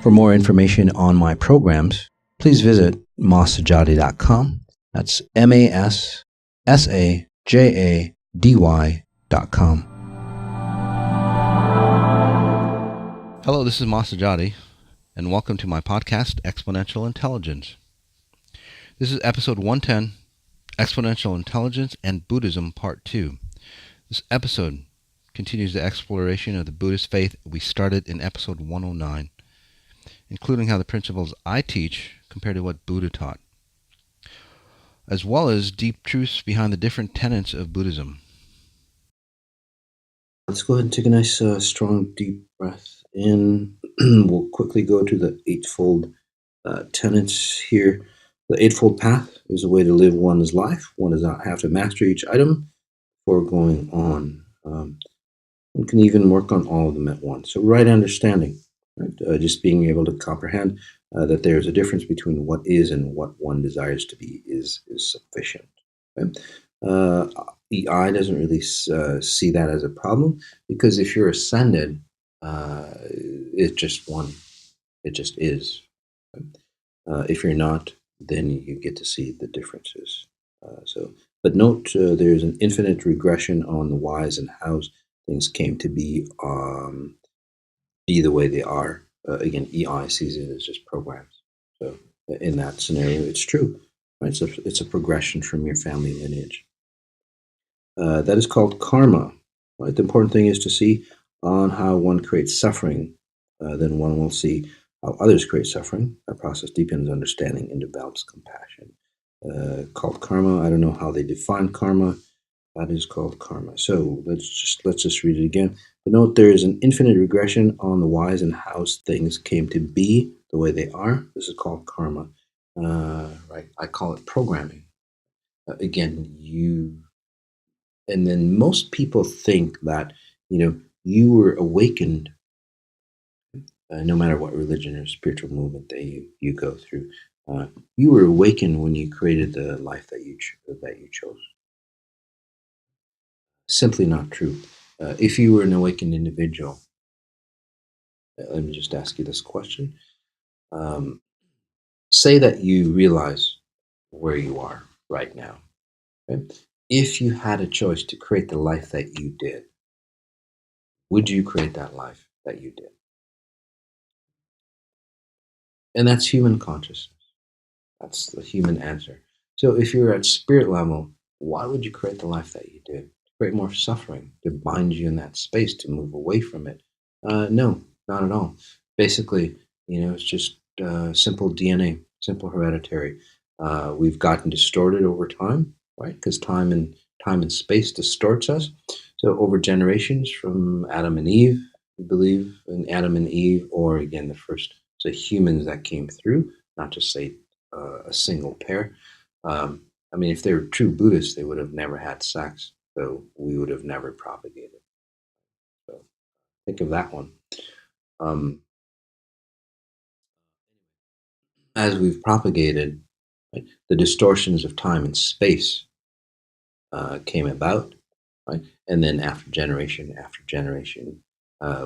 For more information on my programs, please visit masajadi.com. That's MASSAJADY.com. Hello, this is Masajadi, and welcome to my podcast, Exponential Intelligence. This is episode 110, Exponential Intelligence and Buddhism, Part 2. This episode continues the exploration of the Buddhist faith we started in episode 109, including how the principles I teach compare to what Buddha taught, as well as deep truths behind the different tenets of Buddhism. Let's go ahead and take a nice, strong, deep breath in. We'll quickly go to the Eightfold tenets here. The Eightfold Path is a way to live one's life. One does not have to master each item before going on. One can even work on all of them at once. So right understanding, right? Just being able to comprehend that there's a difference between what is and what one desires to be is sufficient. Right? EI doesn't really see that as a problem, because if you're ascended, it's just one. It just is. If you're not, then you get to see the differences. But note, there's an infinite regression on the whys and hows things came to be the way they are. Again, EI sees it as just programs. So in that scenario, it's true. Right? So it's a progression from your family lineage. That is called karma. Right? The important thing is to see on how one creates suffering. Then one will see how others create suffering. That process deepens understanding and develops compassion. Called karma. I don't know how they define karma. That is called karma. So let's just read it again. But note, there is an infinite regression on the whys and hows things came to be the way they are. This is called karma. Right? I call it programming. And then most people think that you were awakened. No matter what religion or spiritual movement that you go through, you were awakened when you created the life that you chose. Simply not true. If you were an awakened individual, let me just ask you this question. Say that you realize where you are right now. Okay? If you had a choice to create the life that you did, would you create that life that you did? And that's human consciousness. That's the human answer. So if you're at spirit level, why would you create the life that you did? To create more suffering, to bind you in that space, to move away from it? No, not at all. Basically, it's just simple DNA, simple hereditary. We've gotten distorted over time, right? Because time and space distorts us. So over generations, from Adam and Eve, we believe in Adam and Eve, or again the first humans that came through, not just say a single pair. If they were true Buddhists, they would have never had sex, so we would have never propagated. So think of that one. As we've propagated, right, the distortions of time and space came about, right? And then after generation,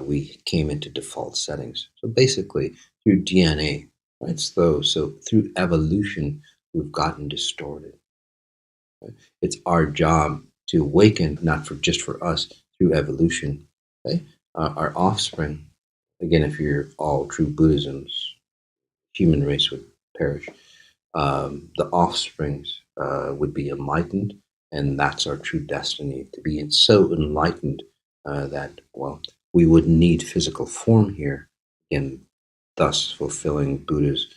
we came into default settings. So basically, through DNA, right? So through evolution, we've gotten distorted. Right? It's our job to awaken, not just for us, through evolution. Okay? Our offspring, again, if you're all true Buddhisms, human race would perish. The offsprings would be enlightened, and that's our true destiny, to be so enlightened that, we wouldn't need physical form here, and thus fulfilling Buddha's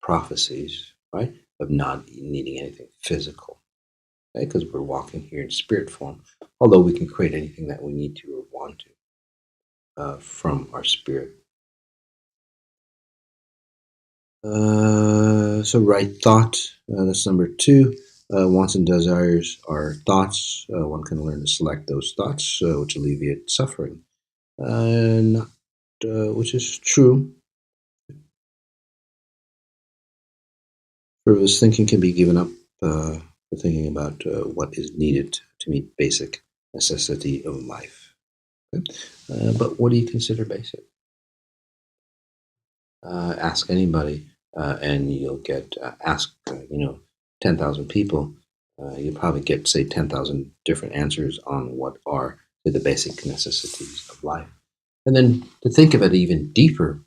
prophecies, right, of not needing anything physical, okay? Because we're walking here in spirit form, although we can create anything that we need to or want to from our spirit. So right thought, that's number 2. Wants and desires are thoughts. One can learn to select those thoughts which alleviate suffering, which is true. Frivolous thinking can be given up for thinking about what is needed to meet basic necessity of life. Okay? But what do you consider basic? Ask anybody, and you'll get ask 10,000 people. You'll probably get say 10,000 different answers on what are the basic necessities of life. And then to think of it even deeper,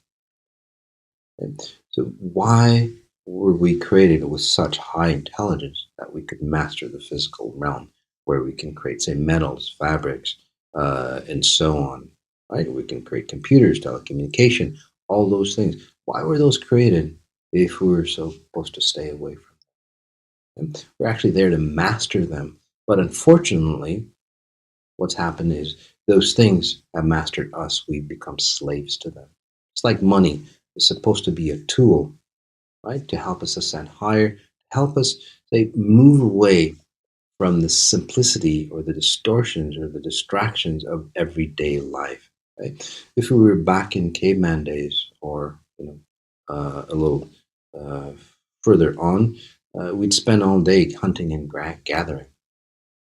okay, so why were we created with such high intelligence that we could master the physical realm, where we can create, say, metals, fabrics, and so on, right? We can create computers, telecommunication, all those things. Why were those created if we were supposed to stay away from them? We're actually there to master them. But unfortunately, what's happened is those things have mastered us. We've become slaves to them. It's like money. It's supposed to be a tool, right, to help us ascend higher, to help us say move away from the simplicity or the distortions or the distractions of everyday life. Right? If we were back in caveman days, or a little uh, further on, we'd spend all day hunting and gathering.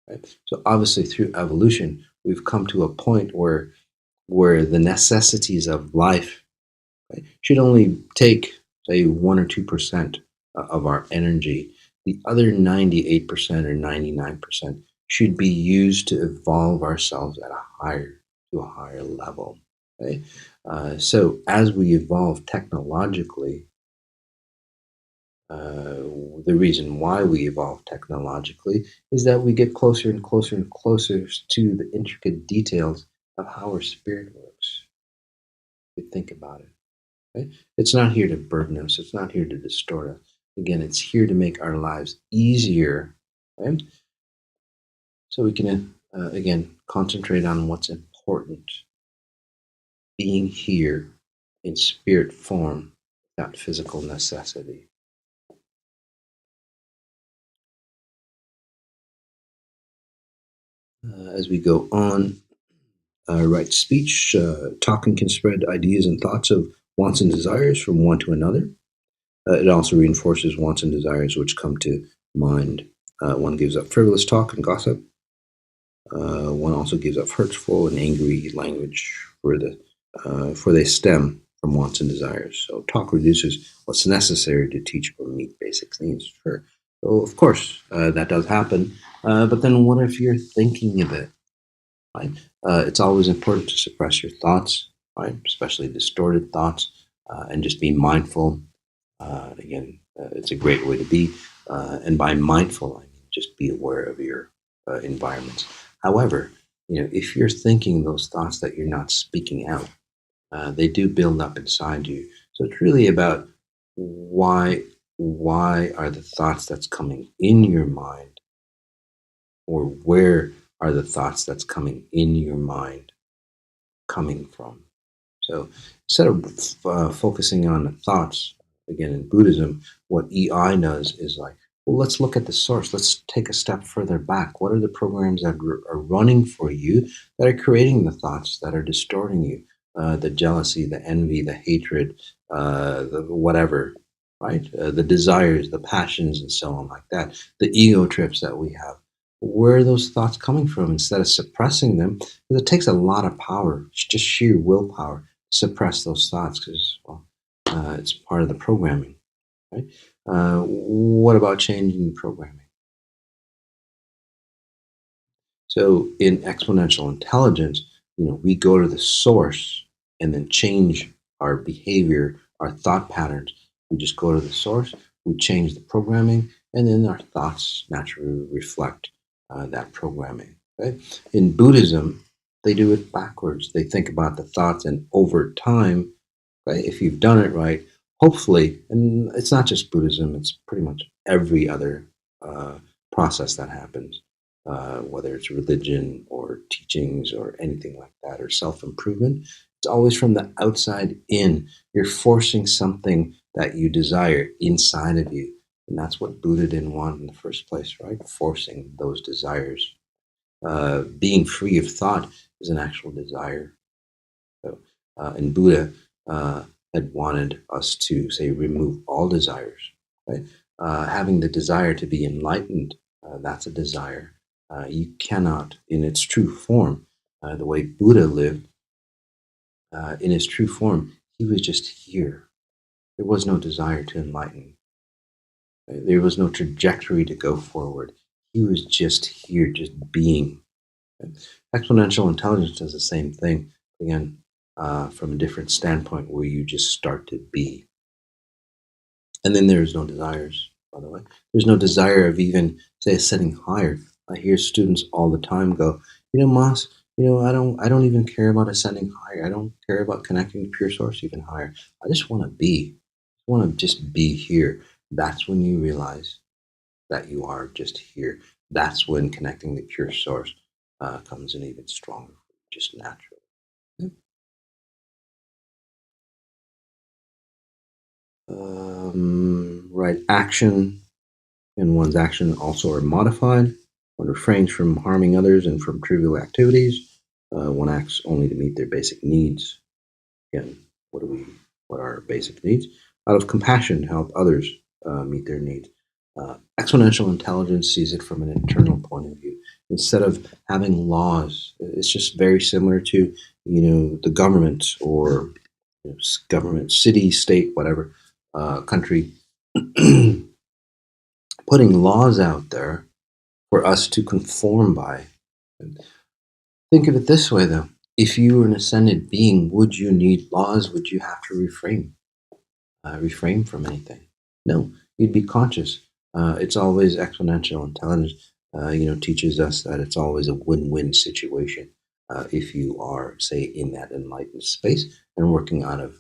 Right? So obviously, through evolution, we've come to a point where the necessities of life, right, should only take, say, 1 or 2% of our energy. The other 98% or 99% should be used to evolve ourselves at a higher level. Okay? So as we evolve technologically, uh, the reason why we evolve technologically is that we get closer and closer and closer to the intricate details of how our spirit works. If you think about it. Right? It's not here to burden us. It's not here to distort us. Again, it's here to make our lives easier, right? So we can, again, concentrate on what's important, being here in spirit form, not physical necessity. As we go on, right speech, talking can spread ideas and thoughts of wants and desires from one to another. It also reinforces wants and desires which come to mind. One gives up frivolous talk and gossip. One also gives up hurtful and angry language for they stem from wants and desires. So talk reduces what's necessary to teach or meet basic needs. Sure. So of course that does happen. But then what if you're thinking of it? Right. It's always important to suppress your thoughts, right? Especially distorted thoughts, and just be mindful. It's a great way to be. And by mindful, I mean just be aware of your environments. However, if you're thinking those thoughts that you're not speaking out, they do build up inside you. So it's really about why why are the thoughts that's coming in your mind, or where are the thoughts that's coming in your mind coming from? So instead of focusing on the thoughts, again, in Buddhism, what EI does is like, well, let's look at the source. Let's take a step further back. What are the programs that are running for you that are creating the thoughts that are distorting you? The jealousy, the envy, the hatred, the whatever, right? The desires, the passions, and so on, like that. The ego trips that we have. Where are those thoughts coming from? Instead of suppressing them, because it takes a lot of power, it's just sheer willpower, suppress those thoughts, because it's part of the programming, right? What about changing the programming? So in exponential intelligence, we go to the source and then change our behavior, our thought patterns. We just go to the source, we change the programming, and then our thoughts naturally reflect that programming. Right? In Buddhism, they do it backwards. They think about the thoughts, and over time, right, if you've done it right, hopefully, and it's not just Buddhism, it's pretty much every other uh, process that happens, whether it's religion or teachings or anything like that, or self improvement. It's always from the outside in. You're forcing something that you desire inside of you. And that's what Buddha didn't want in the first place, right? Forcing those desires. Being free of thought is an actual desire. So, and Buddha had wanted us to, say, remove all desires, right? Having the desire to be enlightened, that's a desire. You cannot, in its true form, the way Buddha lived, in his true form, he was just here. There was no desire to enlighten. Right? There was no trajectory to go forward. He was just here, just being. Right? Exponential intelligence does the same thing, again, from a different standpoint where you just start to be. And then there's no desires, by the way. There's no desire of even, say, setting higher. I hear students all the time go, Moss, I don't even care about ascending higher. I don't care about connecting to pure source even higher. I just want to be. I want to just be here. That's when you realize that you are just here. That's when connecting to pure source comes in even stronger, just naturally. Right, action and one's action also are modified. One refrains from harming others and from trivial activities. One acts only to meet their basic needs. Again, what are our basic needs? Out of compassion, help others meet their needs. Exponential intelligence sees it from an internal point of view. Instead of having laws, it's just very similar to the government or government, city, state, whatever country, putting laws out there for us to conform by. Think of it this way, though. If you were an ascended being, would you need laws? Would you have to refrain from anything? No, you'd be conscious. It's always exponential intelligence. Teaches us that it's always a win-win situation if you are, say, in that enlightened space and working out of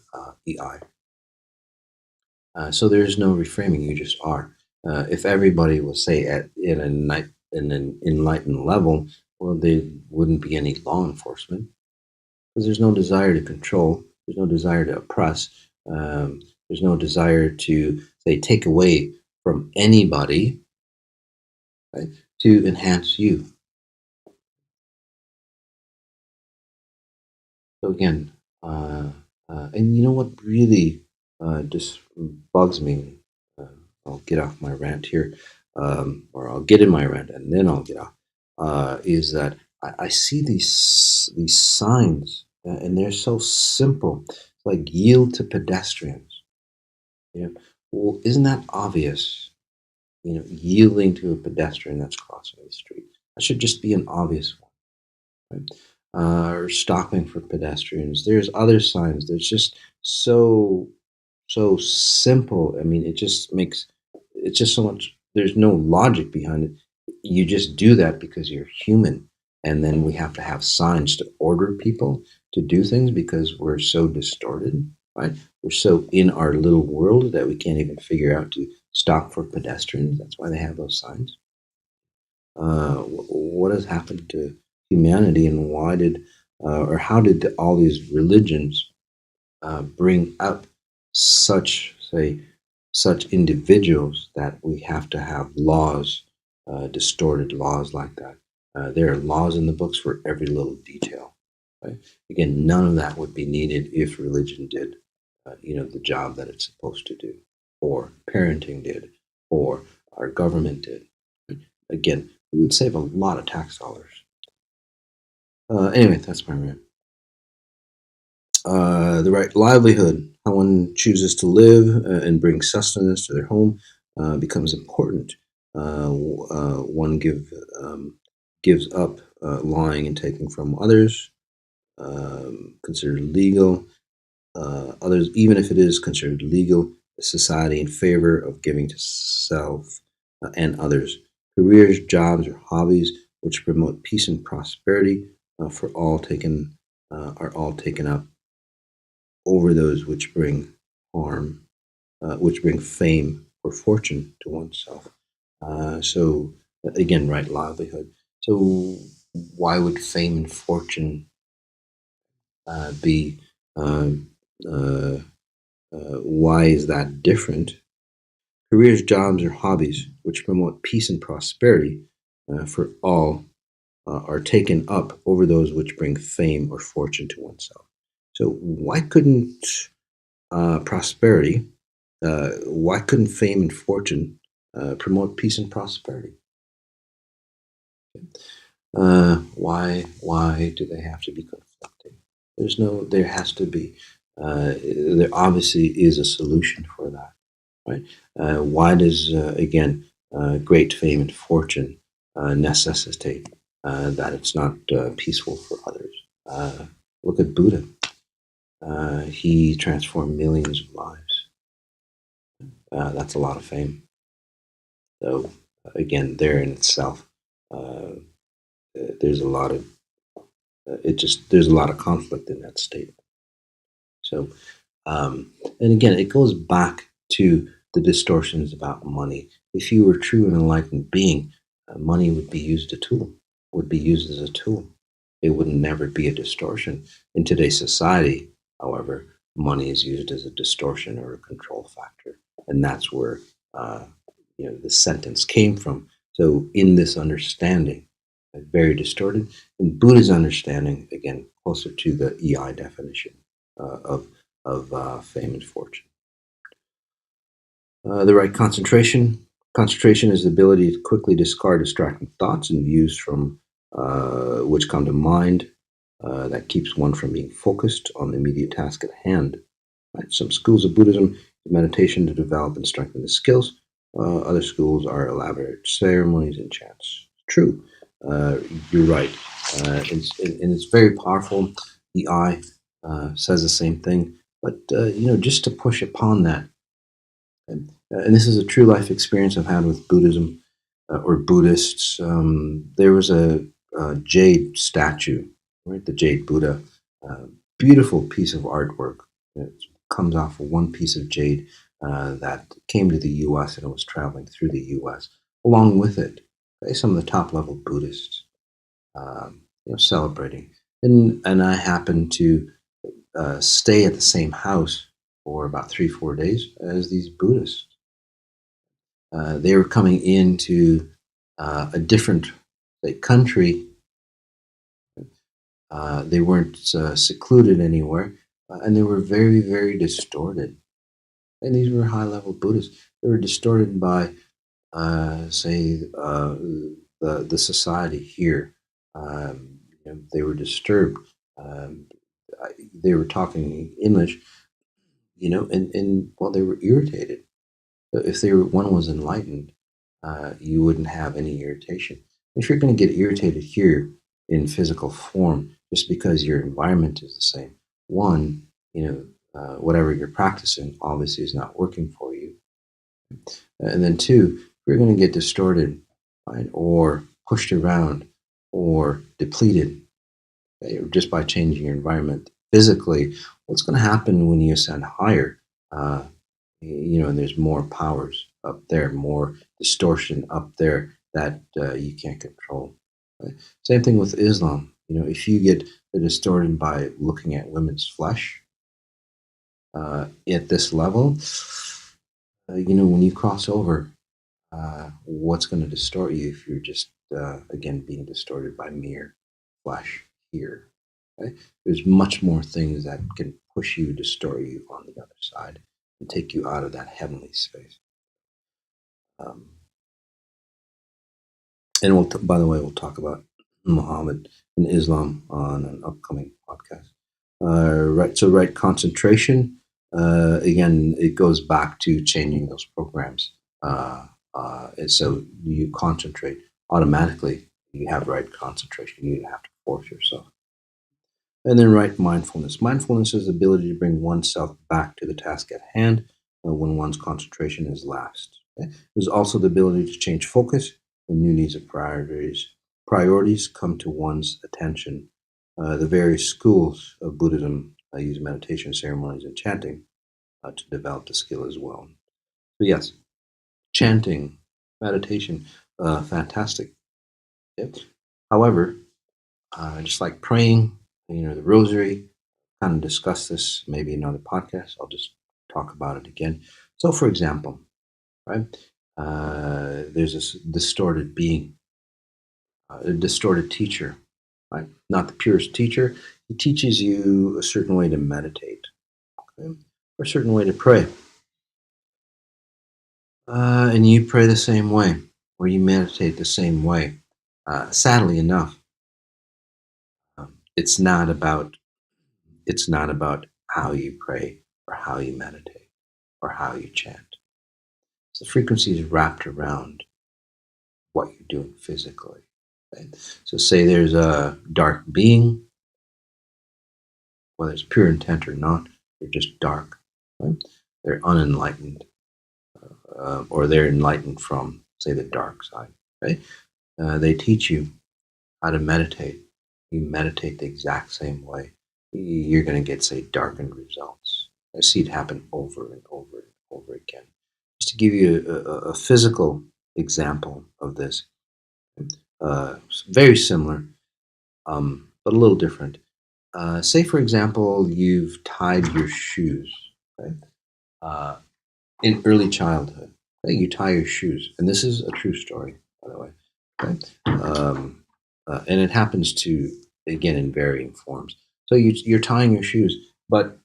EI. So there's no reframing. You just are. If everybody was, say, in an enlightened level, well, there wouldn't be any law enforcement because there's no desire to control. There's no desire to oppress. There's no desire to, say, take away from anybody, right, to enhance you. So again, and you know what really just bugs me? Uh, I'll get off my rant here, or I'll get in my rant and then I'll get off. Is that I see these signs, and they're so simple. It's like yield to pedestrians. Well, isn't that obvious? Yielding to a pedestrian that's crossing the street. That should just be an obvious one, right? Or stopping for pedestrians. There's other signs. There's just so simple. I mean, it's just so much. There's no logic behind it. You just do that because you're human, and then we have to have signs to order people to do things because we're so distorted, right? We're so in our little world that we can't even figure out to stop for pedestrians. That's why they have those signs. What has happened to humanity, and why did or how did all these religions bring up say such individuals that we have to have laws, distorted laws like that? There are laws in the books for every little detail. Right? Again, none of that would be needed if religion did, the job that it's supposed to do, or parenting did, or our government did. Again, we would save a lot of tax dollars. Anyway, that's my rant. The right livelihood, how one chooses to live and bring sustenance to their home, becomes important. One gives up lying and taking from others, considered legal. Others, even if it is considered legal, society in favor of giving to self and others. Careers, jobs, or hobbies which promote peace and prosperity are all taken up over those which bring harm, which bring fame or fortune to oneself. So again, right livelihood. So why would fame and fortune be? Um, uh, why is that different? Careers, jobs, or hobbies which promote peace and prosperity for all are taken up over those which bring fame or fortune to oneself. So why couldn't prosperity? Why couldn't fame and fortune promote peace and prosperity? Why do they have to be conflicting? There has to be. There obviously is a solution for that, right? Why does, again, great fame and fortune necessitate that it's not peaceful for others? Look at Buddha. He transformed millions of lives. That's a lot of fame. So, again, there in itself, uh, there's a lot of there's a lot of conflict in that state. So, and again, it goes back to the distortions about money. If you were true and enlightened being, money would be used a tool, would be used as a tool. It would never be a distortion. In today's society, however, money is used as a distortion or a control factor, and that's where uh, the sentence came from. So, in this understanding, very distorted. In Buddha's understanding, again, closer to the EI definition of fame and fortune. The right concentration. Concentration is the ability to quickly discard distracting thoughts and views from which come to mind. That keeps one from being focused on the immediate task at hand. Right? Some schools of Buddhism use meditation to develop and strengthen the skills. Other schools are elaborate ceremonies and chants. True, uh, you're right, and it's very powerful. The eye says the same thing, but just to push upon that, and this is a true life experience I've had with Buddhism or Buddhists. There was a jade statue, right? The jade Buddha, uh, beautiful piece of artwork. It comes off of one piece of jade that came to the U.S. and it was traveling through the U.S. Along with it, some of the top level Buddhists, celebrating, and I happened to stay at the same house for about 3 4 days as these Buddhists. They were coming into a different country. They weren't secluded anywhere, and they were very, very distorted. And these were high-level Buddhists. They were distorted by, say, the society here. They were disturbed. Um, they were talking English, and well, they were irritated. If one was enlightened, you wouldn't have any irritation. If you're going to get irritated here in physical form just because your environment is the same, one, whatever you're practicing obviously is not working for you. And then two, if you're going to get distorted, right, or pushed around or depleted, okay, just by changing your environment physically, what's going to happen when you ascend higher? Uh, and there's more powers up there, more distortion up there that you can't control. Right? Same thing with Islam. If you get distorted by looking at women's flesh at this level, when you cross over, what's going to distort you if you're just again being distorted by mere flesh here? Okay? There's much more things that can push you, distort you on the other side, and take you out of that heavenly space. Um, and by the way, we'll talk about Muhammad and Islam on an upcoming podcast. Right, so right concentration. Again, it goes back to changing those programs. And so you concentrate automatically. You have right concentration. You don't have to force yourself. And then right mindfulness. Mindfulness is the ability to bring oneself back to the task at hand when one's concentration is lapsed. Okay? There's also the ability to change focus when new needs or priorities come to one's attention. The various schools of Buddhism use meditation ceremonies and chanting to develop the skill as well. So yes, chanting, meditation, fantastic. Okay? However, just like praying, the rosary, kind of discuss this maybe in another podcast. I'll just talk about it again. So, for example, right, there's this distorted being, a distorted teacher, right? Not the purest teacher. He teaches you a certain way to meditate, okay? Or a certain way to pray. And you pray the same way, or you meditate the same way. Sadly enough, it's not about how you pray or how you meditate or how you chant. So the frequency is wrapped around what you're doing physically. Right? So say there's a dark being, whether it's pure intent or not, they're just dark. Right? They're unenlightened, or they're enlightened from, say, the dark side. Right? They teach you how to meditate. You meditate the exact same way. You're going to get, say, darkened results. I see it happen over and over and over again. Just to give you a physical example of this, very similar, but a little different. Say, for example, you've tied your shoes, right? Uh, in early childhood. Right? You tie your shoes, and this is a true story, by the way. Right? And it happens to, again, in varying forms. So you're tying your shoes, but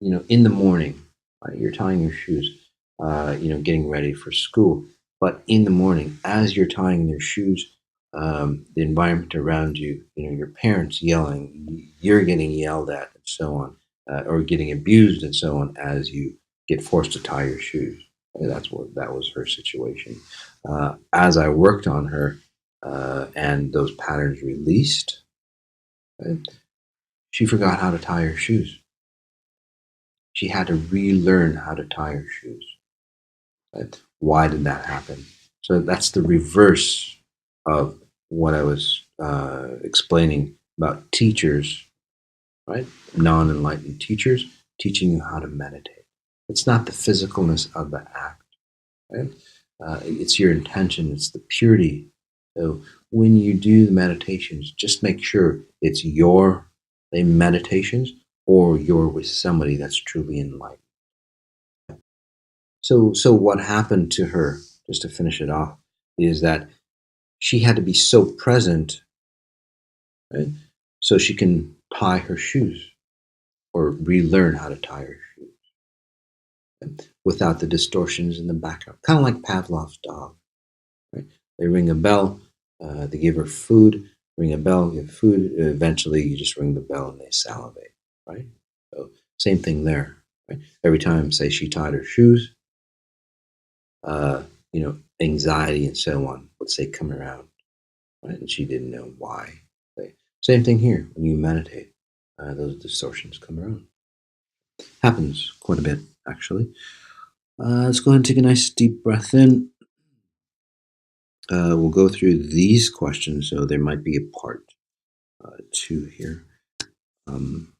in the morning, right, you're tying your shoes, getting ready for school. But in the morning, as you're tying their shoes, the environment around you, your parents yelling, you're getting yelled at, and so on, or getting abused, and so on, as you get forced to tie your shoes. And that was her situation. As I worked on her, and those patterns released, right, she forgot how to tie her shoes. She had to relearn how to tie her shoes. Right? Why did that happen? So that's the reverse of what I was explaining about teachers, right? Non-enlightened teachers teaching you how to meditate. It's not the physicalness of the act, right? It's your intention. It's the purity. So when you do the meditations, just make sure it's your meditations or you're with somebody that's truly enlightened. So what happened to her, just to finish it off, is that she had to be so present, right, so she can tie her shoes or relearn how to tie her shoes, right, without the distortions in the background. Kind of like Pavlov's dog, right? They ring a bell, they give her food, ring a bell, give food. Eventually, you just ring the bell and they salivate, right? So same thing there, right? Every time, say, she tied her shoes, anxiety and so on would say come around, right? And she didn't know why. Okay. Same thing here. When you meditate, those distortions come around. Happens quite a bit, actually. Let's go ahead and take a nice deep breath in. We'll go through these questions, so there might be a part two here. Um,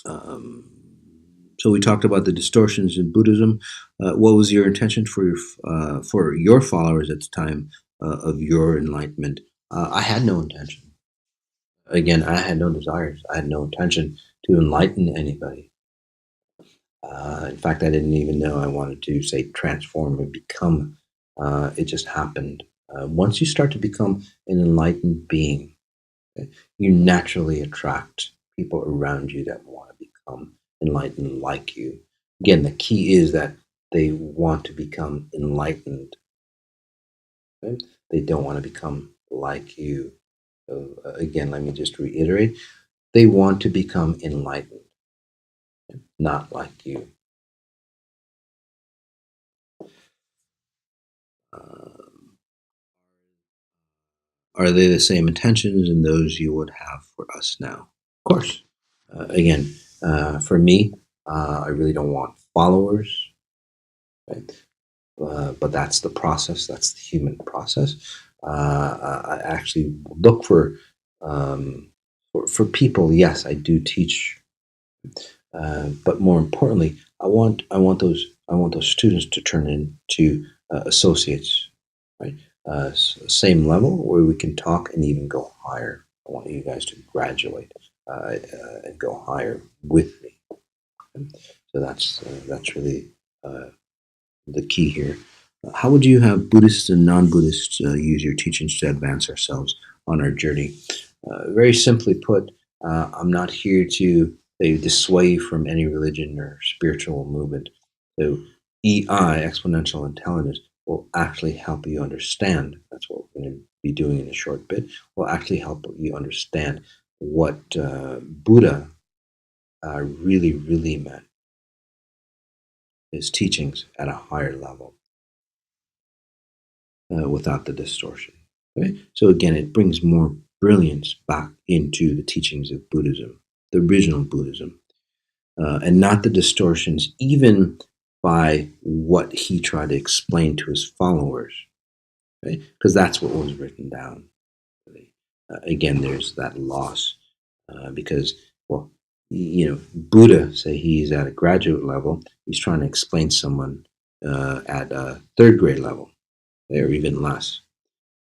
um, so we talked about the distortions in Buddhism. What was your intention for your followers at the time of your enlightenment? I had no intention. Again, I had no desires. I had no intention to enlighten anybody. In fact, I didn't even know I wanted to, say, transform or become. It just happened. Once you start to become an enlightened being, okay, you naturally attract people around you that want to become enlightened like you. Again, the key is that they want to become enlightened. Right? They don't want to become like you. So, again, let me just reiterate. They want to become enlightened, not like you. Um, are they the same intentions in those you would have for us now? Of course. Again, for me, I really don't want followers, right? But that's the process. That's the human process. I actually look for people. Yes, I do teach, but more importantly, I want those students to turn into associates, right? Same level where we can talk and even go higher. I want you guys to graduate and go higher with me. So that's really the key here. How would you have Buddhists and non-Buddhists use your teachings to advance ourselves on our journey? Very simply put, I'm not here to dissuade from any religion or spiritual movement. So EI, Exponential Intelligence, will actually help you understand. That's what we're going to be doing in a short bit. Will actually help you understand what Buddha really, really meant his teachings at a higher level without the distortion. Right? So again, it brings more brilliance back into the teachings of Buddhism, the original Buddhism, and not the distortions, even by what he tried to explain to his followers, right? Because that's what was written down. Really. Again, there's that loss because, well, Buddha, say he's at a graduate level, he's trying to explain someone at a third grade level, or even less,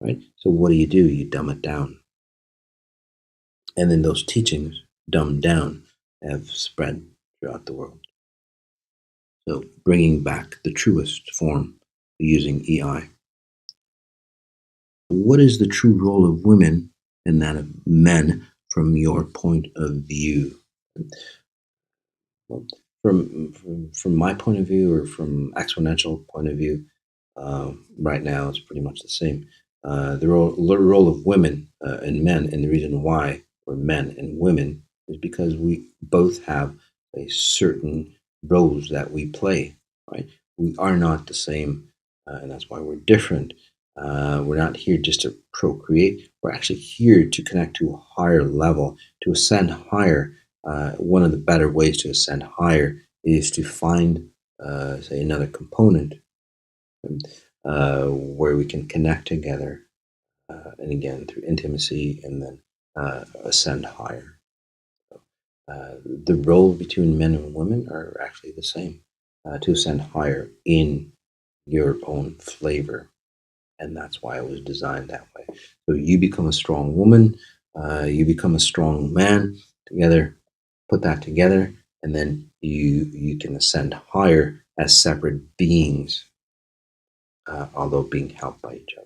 right? So what do? You dumb it down. And then those teachings, dumbed down, have spread throughout the world. So bringing back the truest form using EI. What is the true role of women and that of men from your point of view? Well, from my point of view, or from exponential point of view, right now it's pretty much the same. The role of women and men, and the reason why we're men and women, is because we both have a certain roles that we play. Right? We are not the same, and that's why we're different. We're not here just to procreate. We're actually here to connect to a higher level, to ascend higher. One of the better ways to ascend higher is to find, say, another component where we can connect together, and again through intimacy, and then ascend higher. The role between men and women are actually the same, to ascend higher in your own flavor, and that's why it was designed that way. So you become a strong woman, you become a strong man. Together, put that together, and then you can ascend higher as separate beings, although being helped by each other.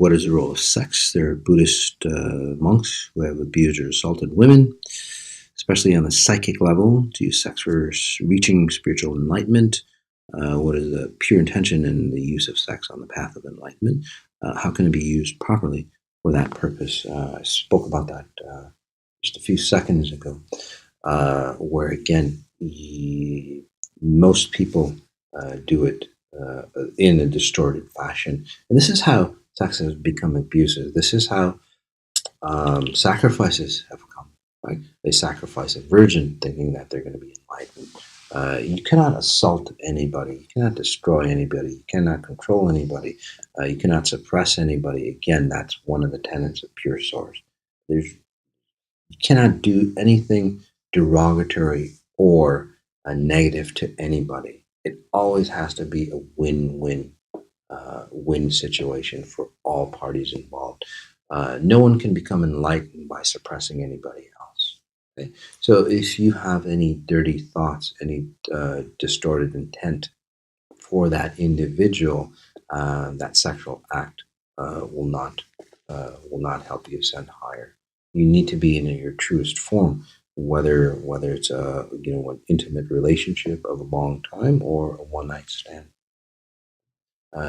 What is the role of sex? There are Buddhist monks who have abused or assaulted women, especially on the psychic level, to use sex for reaching spiritual enlightenment. What is the pure intention in the use of sex on the path of enlightenment? How can it be used properly for that purpose? I spoke about that just a few seconds ago, where again, most people do it in a distorted fashion. And this is how sex has become abusive. This is how sacrifices have come. Right? They sacrifice a virgin thinking that they're going to be enlightened. You cannot assault anybody. You cannot destroy anybody. You cannot control anybody. You cannot suppress anybody. Again, that's one of the tenets of pure source. You cannot do anything derogatory or negative to anybody. It always has to be a win situation for all parties involved. No one can become enlightened by suppressing anybody else. Okay? So if you have any dirty thoughts, any distorted intent for that individual, that sexual act will not help you ascend higher. You need to be in your truest form, whether it's an intimate relationship of a long time or a one night stand.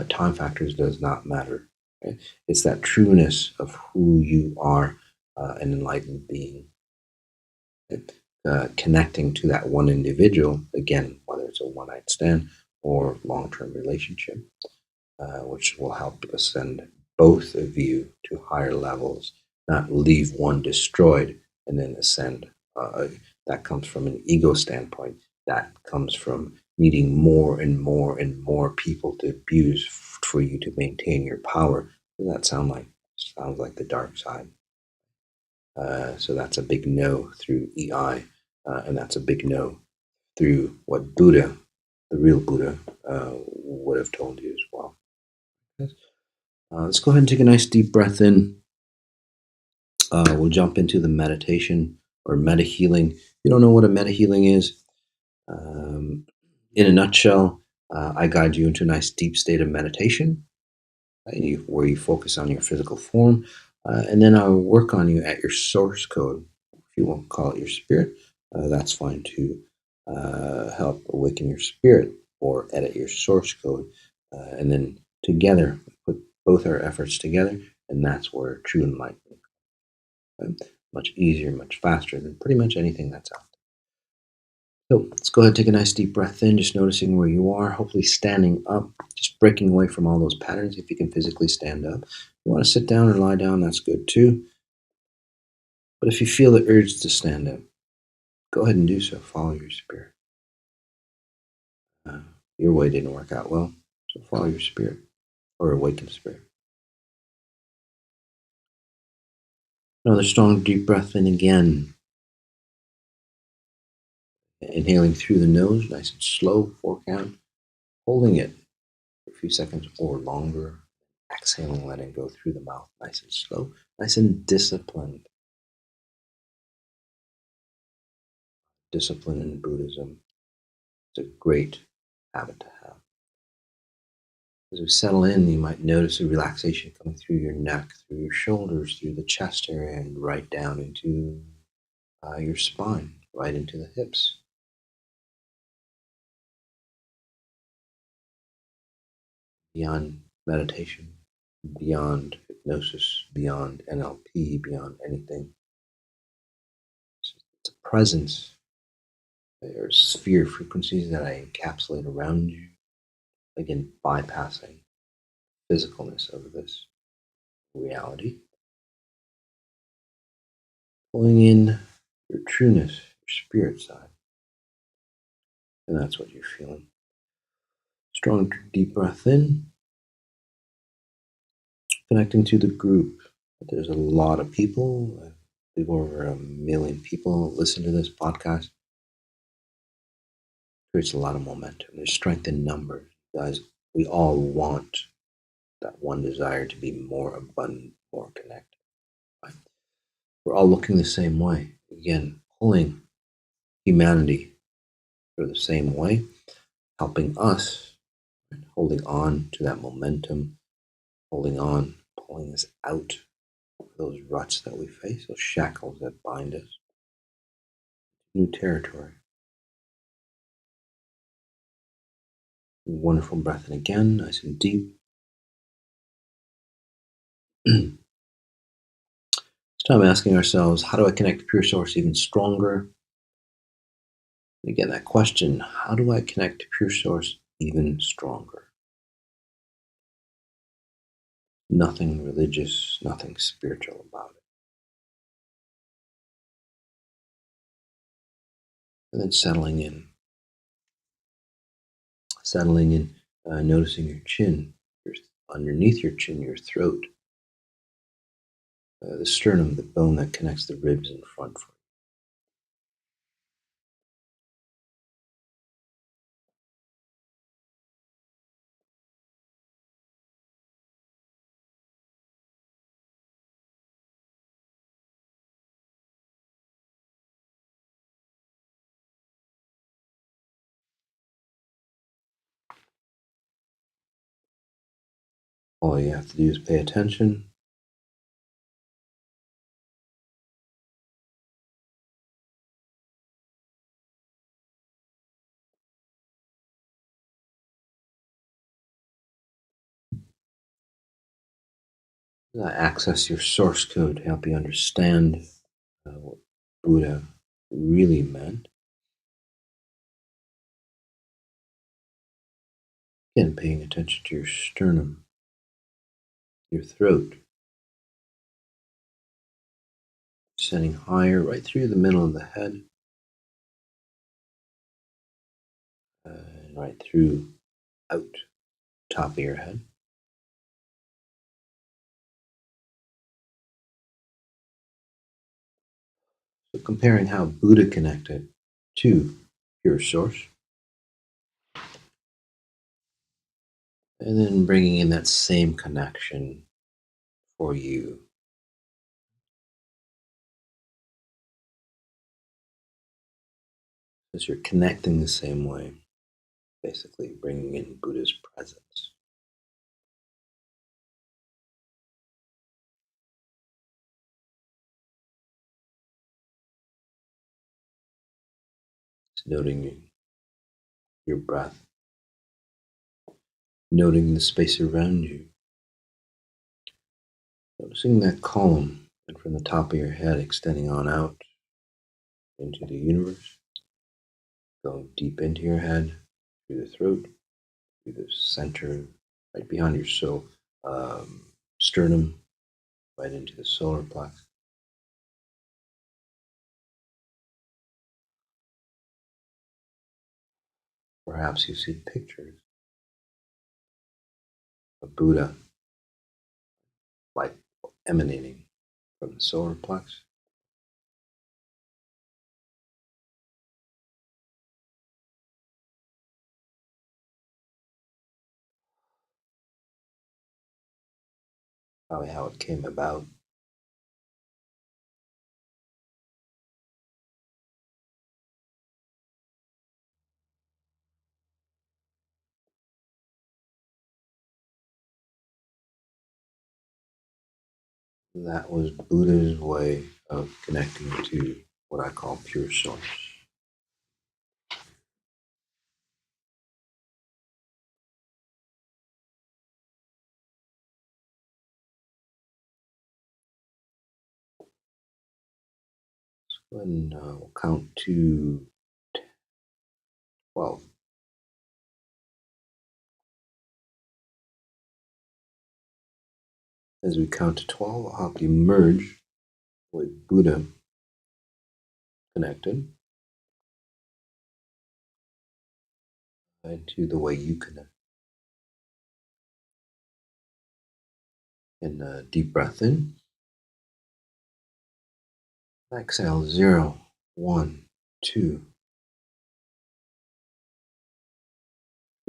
Time factors does not matter. Right? It's that trueness of who you are, an enlightened being, connecting to that one individual, again, whether it's a one night stand or long term relationship, which will help ascend both of you to higher levels, not leave one destroyed and then ascend. That comes from an ego standpoint. That comes from needing more and more and more people to abuse for you to maintain your power. Does that sounds like the dark side? So that's a big no through EI, and that's a big no through what Buddha, the real Buddha, would have told you as well. Let's go ahead and take a nice deep breath in. We'll jump into the meditation or meta healing. If you don't know what a meta healing is, in a nutshell, I guide you into a nice deep state of meditation, right, where you focus on your physical form, and then I'll work on you at your source code. If you won't call it your spirit, that's fine to help awaken your spirit or edit your source code. And then together, put both our efforts together, And that's where true enlightenment comes. Much easier, much faster than pretty much anything that's out there. So let's go ahead and take a nice deep breath in, just noticing where you are, hopefully standing up, just breaking away from all those patterns if you can physically stand up. If you want to sit down or lie down, that's good too. But if you feel the urge to stand up, go ahead and do so. Follow your spirit. Uh, your way didn't work out well, so follow your spirit or awaken spirit. Another strong deep breath in again. Inhaling through the nose, nice and slow, 4 count. Holding it for a few seconds or longer. Exhaling, letting it go through the mouth, nice and slow, nice and disciplined. Discipline in Buddhism is a great habit to have. As we settle in, you might notice a relaxation coming through your neck, through your shoulders, through the chest area, and right down into your spine, right into the hips. Beyond meditation, beyond hypnosis, beyond NLP, beyond anything. It's a presence or sphere frequencies that I encapsulate around you, again, bypassing physicalness of this reality, pulling in your trueness, your spirit side. And that's what you're feeling. Strong, deep breath in, connecting to the group. There's a lot of people, I believe over 1 million people listen to this podcast. Creates a lot of momentum. There's strength in numbers. Guys, we all want that one desire to be more abundant, more connected. Right? We're all looking the same way. Again, pulling humanity for the same way, helping us, right? Holding on to that momentum, holding on, pulling us out of those ruts that we face, those shackles that bind us. New territory. Wonderful breath in again, nice and deep. It's time asking ourselves, how do I connect to pure source even stronger? Again, that question, how do I connect to pure source even stronger? Nothing religious, nothing spiritual about it. And then settling in, noticing your chin, underneath your chin, your throat, the sternum, the bone that connects the ribs in front. All you have to do is pay attention. Access your source code to help you understand what Buddha really meant. Again, paying attention to your sternum, your throat, setting higher right through the middle of the head, and right through out top of your head. So comparing how Buddha connected to pure source, and then bringing in that same connection for you. As you're connecting the same way, basically bringing in Buddha's presence. It's noting your breath, noting the space around you, Noticing that column and from the top of your head extending on out into the universe, going deep into your head, through the throat, through the center, right behind your sternum, right into the solar plexus. Perhaps you see pictures of Buddha light emanating from the solar plexus. Probably how it came about. That was Buddha's way of connecting to what I call pure source. Go ahead and we'll count to 12. As we count to 12, I'll help you merge with Buddha connected into the way you connect. And deep breath in. Exhale 0, 1, 2,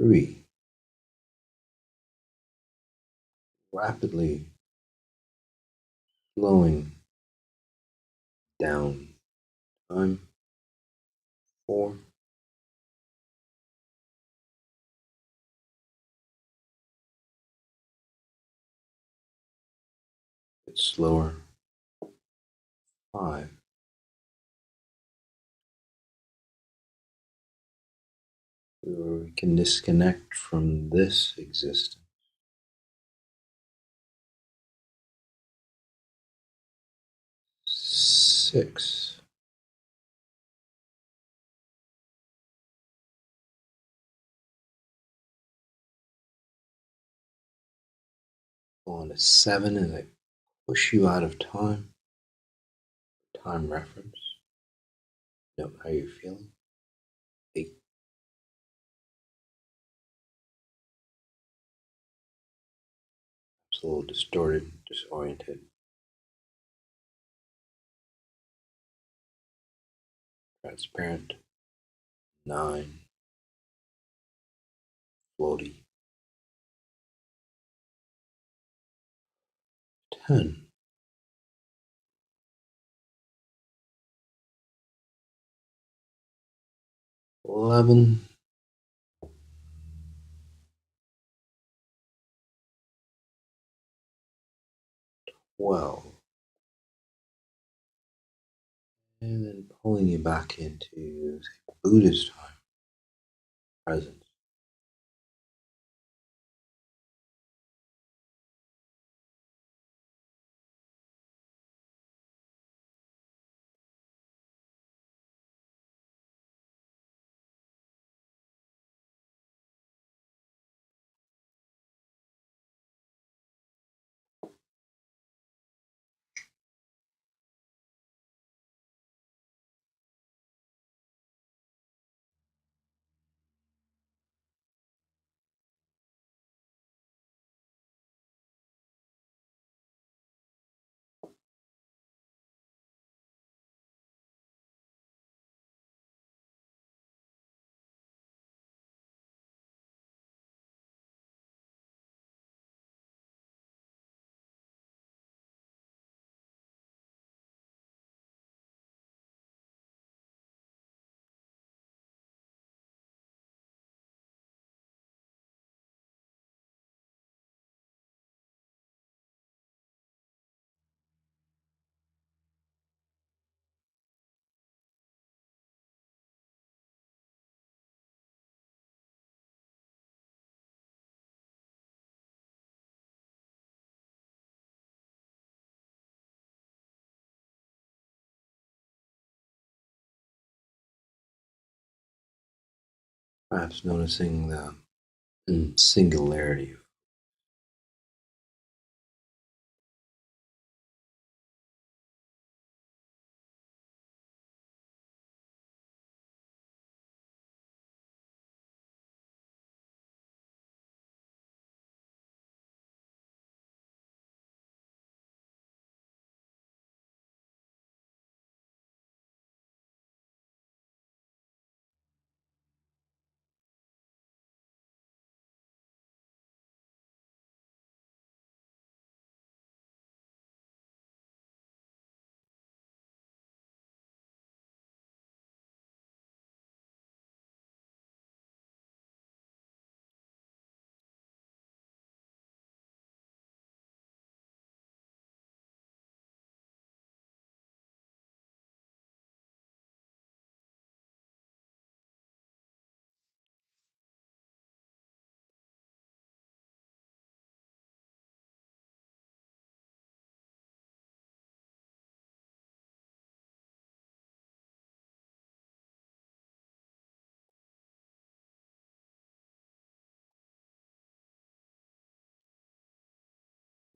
3. Rapidly slowing down time. 4. Bit slower. 5. Where we can disconnect from this existence. 6. Go on to 7 as I push you out of time. Time reference. Note how you're feeling. 8. It's a little distorted, disoriented. Transparent. 9. Floaty. 10. 11. 12. And then pulling you back into Buddhist time, presence. Perhaps noticing the singularity.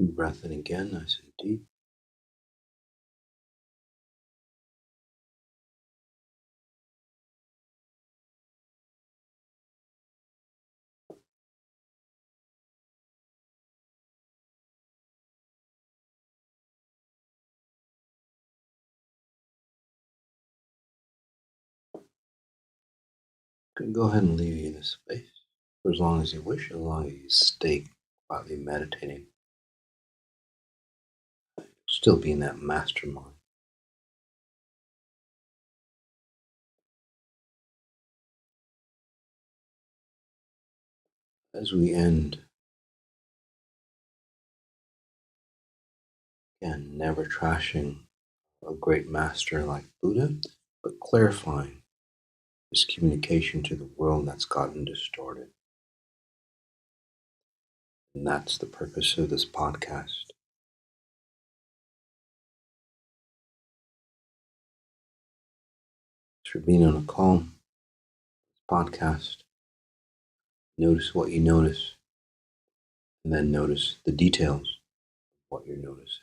Breath in again, nice and deep. You can go ahead and leave you in this space for as long as you wish, as long as you stay quietly meditating, still being that mastermind. As we end, again, never trashing a great master like Buddha, but clarifying his communication to the world that's gotten distorted. And that's the purpose of this podcast. Thanks for being on a call, podcast. Notice what you notice, and then notice the details of what you're noticing.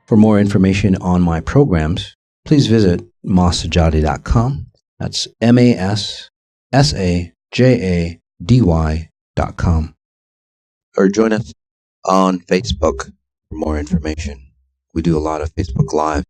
For more information on my programs, please visit masajadi.com. That's MASSAJADY.com. Or join us on Facebook for more information. We do a lot of Facebook Live